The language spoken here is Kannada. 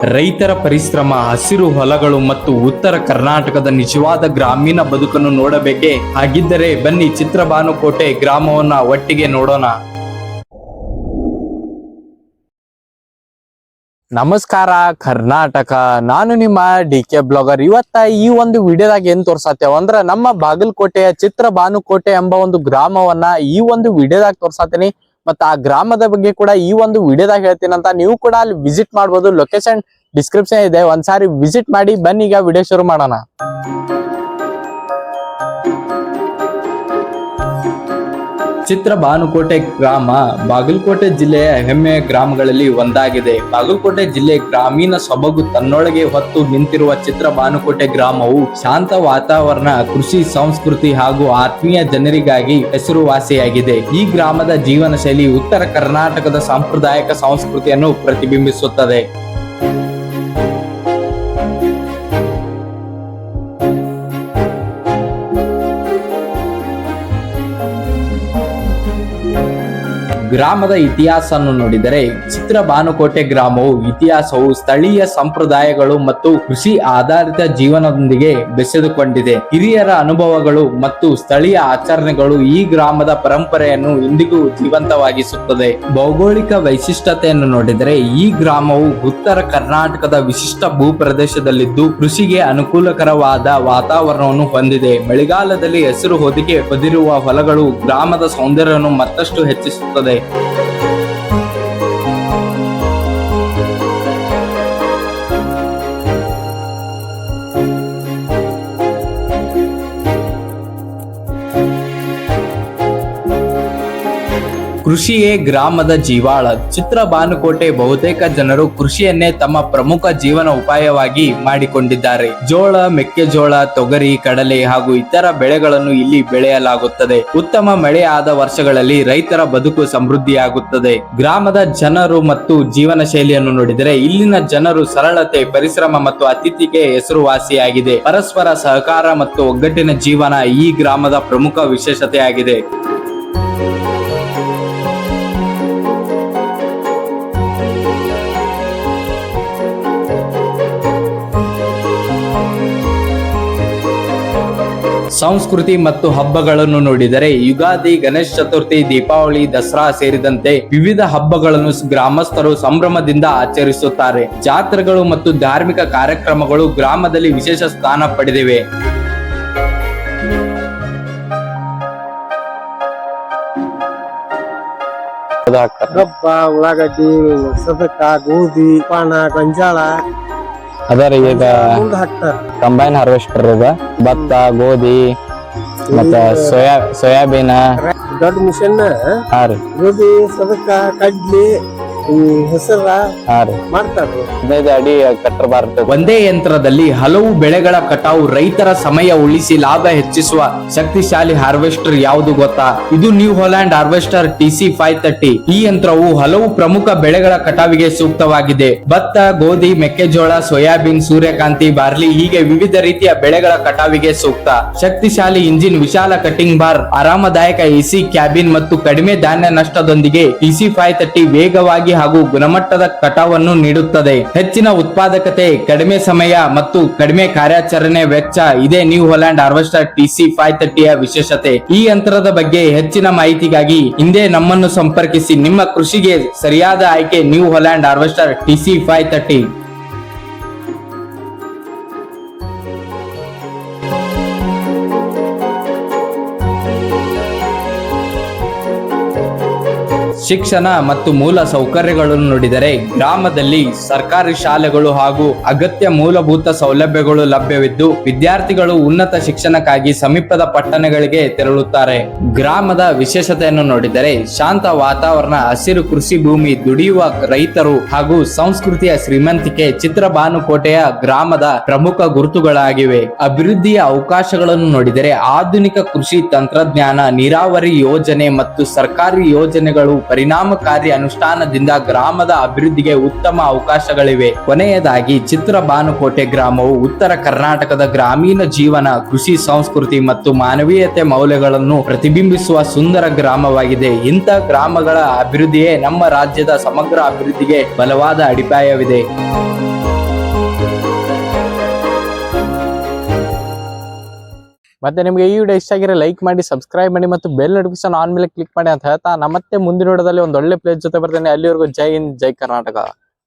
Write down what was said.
ರೈತರ ಪರಿಶ್ರಮ, ಹಸಿರು ಹೊಲಗಳು ಮತ್ತು ಉತ್ತರ ಕರ್ನಾಟಕದ ನಿಜವಾದ ಗ್ರಾಮೀಣ ಬದುಕನ್ನು ನೋಡಬೇಕೇ? ಹಾಗಿದ್ದರೆ ಬನ್ನಿ ಚಿತ್ರಬಾನುಕೋಟೆ ಗ್ರಾಮವನ್ನ ಒಟ್ಟಿಗೆ ನೋಡೋಣ. ನಮಸ್ಕಾರ ಕರ್ನಾಟಕ, ನಾನು ನಿಮ್ಮ DK ಬ್ಲಾಗರ್. ಇವತ್ತ ಈ ಒಂದು ವಿಡಿಯೋದಾಗ ಏನ್ ತೋರ್ಸಾತೇವ ಅಂದ್ರ ನಮ್ಮ ಬಾಗಲಕೋಟೆಯ ಚಿತ್ರಬಾನುಕೋಟೆ ಎಂಬ ಒಂದು ಗ್ರಾಮವನ್ನ ಈ ಒಂದು ವಿಡಿಯೋದಾಗ ತೋರ್ಸಾತೀನಿ. ಮತ್ತ ಆ ಗ್ರಾಮದ ಬಗ್ಗೆ ಕೂಡ ಈ ಒಂದು ವಿಡಿಯೋದಾಗ ಹೇಳ್ತೀನಿ ಅಂತ. ನೀವು ಕೂಡ ಅಲ್ಲಿ ವಿಸಿಟ್ ಮಾಡಬಹುದು. ಲೊಕೇಶನ್ ಡಿಸ್ಕ್ರಿಪ್ಷನ್ ಇದೆ, ಒಂದ್ಸಾರಿ ವಿಸಿಟ್ ಮಾಡಿ. ಬನ್ನಿ ಈಗ ವಿಡಿಯೋ ಶುರು ಮಾಡೋಣ. ಚಿತ್ರಬಾನುಕೋಟೆ ಗ್ರಾಮ ಬಾಗಲಕೋಟೆ ಜಿಲ್ಲೆಯ ಹೆಮ್ಮೆಯ ಗ್ರಾಮಗಳಲ್ಲಿ ಒಂದಾಗಿದೆ. ಬಾಗಲಕೋಟೆ ಜಿಲ್ಲೆ ಗ್ರಾಮೀಣ ಸೊಬಗು ತನ್ನೊಳಗೆ ಹೊತ್ತು ನಿಂತಿರುವ ಚಿತ್ರಬಾನುಕೋಟೆ ಗ್ರಾಮವು ಶಾಂತ ವಾತಾವರಣ, ಕೃಷಿ, ಸಂಸ್ಕೃತಿ ಹಾಗೂ ಆತ್ಮೀಯ ಜನರಿಗಾಗಿ ಹೆಸರುವಾಸಿಯಾಗಿದೆ. ಈ ಗ್ರಾಮದ ಜೀವನ ಶೈಲಿ ಉತ್ತರ ಕರ್ನಾಟಕದ ಸಾಂಪ್ರದಾಯಿಕ ಸಂಸ್ಕೃತಿಯನ್ನು ಪ್ರತಿಬಿಂಬಿಸುತ್ತದೆ. ಗ್ರಾಮದ ಇತಿಹಾಸವನ್ನು ನೋಡಿದರೆ ಚಿತ್ರಬಾನುಕೋಟೆ ಗ್ರಾಮವು ಇತಿಹಾಸವು ಸ್ಥಳೀಯ ಸಂಪ್ರದಾಯಗಳು ಮತ್ತು ಕೃಷಿ ಆಧಾರಿತ ಜೀವನದೊಂದಿಗೆ ಬೆಸೆದುಕೊಂಡಿದೆ. ಹಿರಿಯರ ಅನುಭವಗಳು ಮತ್ತು ಸ್ಥಳೀಯ ಆಚರಣೆಗಳು ಈ ಗ್ರಾಮದ ಪರಂಪರೆಯನ್ನು ಇಂದಿಗೂ ಜೀವಂತವಾಗಿಸುತ್ತದೆ. ಭೌಗೋಳಿಕ ವೈಶಿಷ್ಟ್ಯತೆಯನ್ನು ನೋಡಿದರೆ ಈ ಗ್ರಾಮವು ಉತ್ತರ ಕರ್ನಾಟಕದ ವಿಶಿಷ್ಟ ಭೂಪ್ರದೇಶದಲ್ಲಿದ್ದು ಕೃಷಿಗೆ ಅನುಕೂಲಕರವಾದ ವಾತಾವರಣವನ್ನು ಹೊಂದಿದೆ. ಮಳೆಗಾಲದಲ್ಲಿ ಹಸಿರು ಹೊದಿಕೆ ಹೊಂದಿರುವ ಹೊಲಗಳು ಗ್ರಾಮದ ಸೌಂದರ್ಯವನ್ನು ಮತ್ತಷ್ಟು ಹೆಚ್ಚಿಸುತ್ತದೆ. ಕೃಷಿಯೇ ಗ್ರಾಮದ ಜೀವಾಳ. ಚಿತ್ರಬಾನುಕೋಟೆ ಬಹುತೇಕ ಜನರು ಕೃಷಿಯನ್ನೇ ತಮ್ಮ ಪ್ರಮುಖ ಜೀವನ ಉಪಾಯವಾಗಿ ಮಾಡಿಕೊಂಡಿದ್ದಾರೆ. ಜೋಳ, ಮೆಕ್ಕೆಜೋಳ, ತೊಗರಿ, ಕಡಲೆ ಹಾಗೂ ಇತರ ಬೆಳೆಗಳನ್ನು ಇಲ್ಲಿ ಬೆಳೆಯಲಾಗುತ್ತದೆ. ಉತ್ತಮ ಮಳೆ ಆದ ವರ್ಷಗಳಲ್ಲಿ ರೈತರ ಬದುಕು ಸಮೃದ್ಧಿಯಾಗುತ್ತದೆ. ಗ್ರಾಮದ ಜನರು ಮತ್ತು ಜೀವನ ಶೈಲಿಯನ್ನು ನೋಡಿದರೆ ಇಲ್ಲಿನ ಜನರು ಸರಳತೆ, ಪರಿಶ್ರಮ ಮತ್ತು ಅತಿಥಿಗೆ ಹೆಸರುವಾಸಿಯಾಗಿದೆ. ಪರಸ್ಪರ ಸಹಕಾರ ಮತ್ತು ಒಗ್ಗಟ್ಟಿನ ಜೀವನ ಈ ಗ್ರಾಮದ ಪ್ರಮುಖ ವಿಶೇಷತೆಯಾಗಿದೆ. ಸಂಸ್ಕೃತಿ ಮತ್ತು ಹಬ್ಬಗಳನ್ನು ನೋಡಿದರೆ ಯುಗಾದಿ, ಗಣೇಶ ಚತುರ್ಥಿ, ದೀಪಾವಳಿ, ದಸರಾ ಸೇರಿದಂತೆ ವಿವಿಧ ಹಬ್ಬಗಳನ್ನು ಗ್ರಾಮಸ್ಥರು ಸಂಭ್ರಮದಿಂದ ಆಚರಿಸುತ್ತಾರೆ. ಜಾತ್ರೆಗಳು ಮತ್ತು ಧಾರ್ಮಿಕ ಕಾರ್ಯಕ್ರಮಗಳು ಗ್ರಾಮದಲ್ಲಿ ವಿಶೇಷ ಸ್ಥಾನ ಪಡೆದಿವೆ. ಕಬ್ಬ, ಉಳ್ಳಾಗಡ್ಡಿ, ಸದಕ, ಗೋಧಿ, ಪಾನ, ಗೊಂಜಾಳ ಅದರ ಈಗ ಕಂಬೈನ್ ಹಾರ್ವೆಸ್ಟರ್ ಅದ. ಭತ್ತ, ಗೋಧಿ ಮತ್ತ ಸೋಯಾಬೀನ್ ದೊಡ್ಡ ಮಿಷನ್ ಗೋಧಿ, ಸದಕ, ಕಡ್ಲಿ, ಹೆಸರ ಮಾಡ್ತಾರೆ. 15 ಅಡಿ ಕಟ್ಟರ್ ಬರ್ತದೆ. ಒಂದೇ ಯಂತ್ರದಲ್ಲಿ ಹಲವು ಬೆಳೆಗಳ ಕಟಾವು ರೈತರ ಸಮಯ ಉಳಿಸಿ ಲಾಭ ಹೆಚ್ಚಿಸುವ ಶಕ್ತಿಶಾಲಿ ಹಾರ್ವೆಸ್ಟರ್ ಯಾವುದು ಗೊತ್ತಾ? ಇದು ನ್ಯೂ ಹಾಲೆಂಡ್ ಹಾರ್ವೆಸ್ಟರ್ TC530. ಈ ಯಂತ್ರವು ಹಲವು ಪ್ರಮುಖ ಬೆಳೆಗಳ ಕಟಾವಿಗೆ ಸೂಕ್ತವಾಗಿದೆ. ಭತ್ತ, ಗೋಧಿ, ಮೆಕ್ಕೆಜೋಳ, ಸೋಯಾಬೀನ್, ಸೂರ್ಯಕಾಂತಿ, ಬಾರ್ಲಿ ಹೀಗೆ ವಿವಿಧ ರೀತಿಯ ಬೆಳೆಗಳ ಕಟಾವಿಗೆ ಸೂಕ್ತ. ಶಕ್ತಿಶಾಲಿ ಇಂಜಿನ್, ವಿಶಾಲ ಕಟಿಂಗ್ ಬಾರ್, ಆರಾಮದಾಯಕ AC ಕ್ಯಾಬಿನ್ ಮತ್ತು ಕಡಿಮೆ ಧಾನ್ಯ ನಷ್ಟದೊಂದಿಗೆ TC530 ವೇಗವಾಗಿ ಹಾಗೂ ಗುಣಮಟ್ಟದ ಕಟಾವನ್ನು ನೀಡುತ್ತದೆ. ಹೆಚ್ಚಿನ ಉತ್ಪಾದಕತೆ, ಕಡಿಮೆ ಸಮಯ ಮತ್ತು ಕಡಿಮೆ ಕಾರ್ಯಾಚರಣೆ ವೆಚ್ಚ ಇದೇ ನ್ಯೂ ಹಾಲೆಂಡ್ ಹಾರ್ವೆಸ್ಟರ್ TC530ಯ ವಿಶೇಷತೆ. ಈ ಯಂತ್ರದ ಬಗ್ಗೆ ಹೆಚ್ಚಿನ ಮಾಹಿತಿಗಾಗಿ ಹಿಂದೆ ನಮ್ಮನ್ನು ಸಂಪರ್ಕಿಸಿ. ನಿಮ್ಮ ಕೃಷಿಗೆ ಸರಿಯಾದ ಆಯ್ಕೆ ನ್ಯೂ ಹಾಲೆಂಡ್ ಹಾರ್ವೆಸ್ಟರ್ TC530. ಶಿಕ್ಷಣ ಮತ್ತು ಮೂಲ ಸೌಕರ್ಯಗಳನ್ನು ನೋಡಿದರೆ ಗ್ರಾಮದಲ್ಲಿ ಸರ್ಕಾರಿ ಶಾಲೆಗಳು ಹಾಗೂ ಅಗತ್ಯ ಮೂಲಭೂತ ಸೌಲಭ್ಯಗಳು ಲಭ್ಯವಿದ್ದು ವಿದ್ಯಾರ್ಥಿಗಳು ಉನ್ನತ ಶಿಕ್ಷಣಕ್ಕಾಗಿ ಸಮೀಪದ ಪಟ್ಟಣಗಳಿಗೆ ತೆರಳುತ್ತಾರೆ. ಗ್ರಾಮದ ವಿಶೇಷತೆಯನ್ನು ನೋಡಿದರೆ ಶಾಂತ ವಾತಾವರಣ, ಹಸಿರು ಕೃಷಿ ಭೂಮಿ, ದುಡಿಯುವ ರೈತರು ಹಾಗೂ ಸಂಸ್ಕೃತಿಯ ಶ್ರೀಮಂತಿಕೆ ಚಿತ್ರಬಾನುಕೋಟೆಯ ಗ್ರಾಮದ ಪ್ರಮುಖ ಗುರುತುಗಳಾಗಿವೆ. ಅಭಿವೃದ್ಧಿಯ ಅವಕಾಶಗಳನ್ನು ನೋಡಿದರೆ ಆಧುನಿಕ ಕೃಷಿ ತಂತ್ರಜ್ಞಾನ, ನೀರಾವರಿ ಯೋಜನೆ ಮತ್ತು ಸರ್ಕಾರಿ ಯೋಜನೆಗಳು ಪರಿಣಾಮಕಾರಿ ಅನುಷ್ಠಾನದಿಂದ ಗ್ರಾಮದ ಅಭಿವೃದ್ಧಿಗೆ ಉತ್ತಮ ಅವಕಾಶಗಳಿವೆ. ಕೊನೆಯದಾಗಿ ಚಿತ್ರಬಾನುಕೋಟೆ ಗ್ರಾಮವು ಉತ್ತರ ಕರ್ನಾಟಕದ ಗ್ರಾಮೀಣ ಜೀವನ, ಕೃಷಿ, ಸಂಸ್ಕೃತಿ ಮತ್ತು ಮಾನವೀಯತೆ ಮೌಲ್ಯಗಳನ್ನು ಪ್ರತಿಬಿಂಬಿಸುವ ಸುಂದರ ಗ್ರಾಮವಾಗಿದೆ. ಇಂಥ ಗ್ರಾಮಗಳ ಅಭಿವೃದ್ಧಿಯೇ ನಮ್ಮ ರಾಜ್ಯದ ಸಮಗ್ರ ಅಭಿವೃದ್ಧಿಗೆ ಬಲವಾದ ಅಡಿಪಾಯವಿದೆ. ಮತ್ತೆ ನಿಮ್ಗೆ ಈ ವಿಡಿಯೋ ಇಷ್ಟ ಆಗಿದ್ರೆ ಲೈಕ್ ಮಾಡಿ, ಸಬ್ಸ್ಕ್ರೈಬ್ ಮಾಡಿ ಮತ್ತು ಬೆಲ್ ನೋಟಿಫಿಕೇಶನ್ ಆನ್ ಮೇಲೆ ಕ್ಲಿಕ್ ಮಾಡಿ ಅಂತ ಹೇಳ್ತಾ, ನಮ್ಮ ಮತ್ತೆ ಮುಂದಿನ ವಿಡಿಯೋದಲ್ಲಿ ಒಂದು ಒಳ್ಳೆ ಪ್ಲೇಸ್ ಜೊತೆ ಬರ್ತೇನೆ. ಅಲ್ಲಿವರೆಗೂ ಜೈ ಹಿಂದ್, ಜೈ ಕರ್ನಾಟಕ.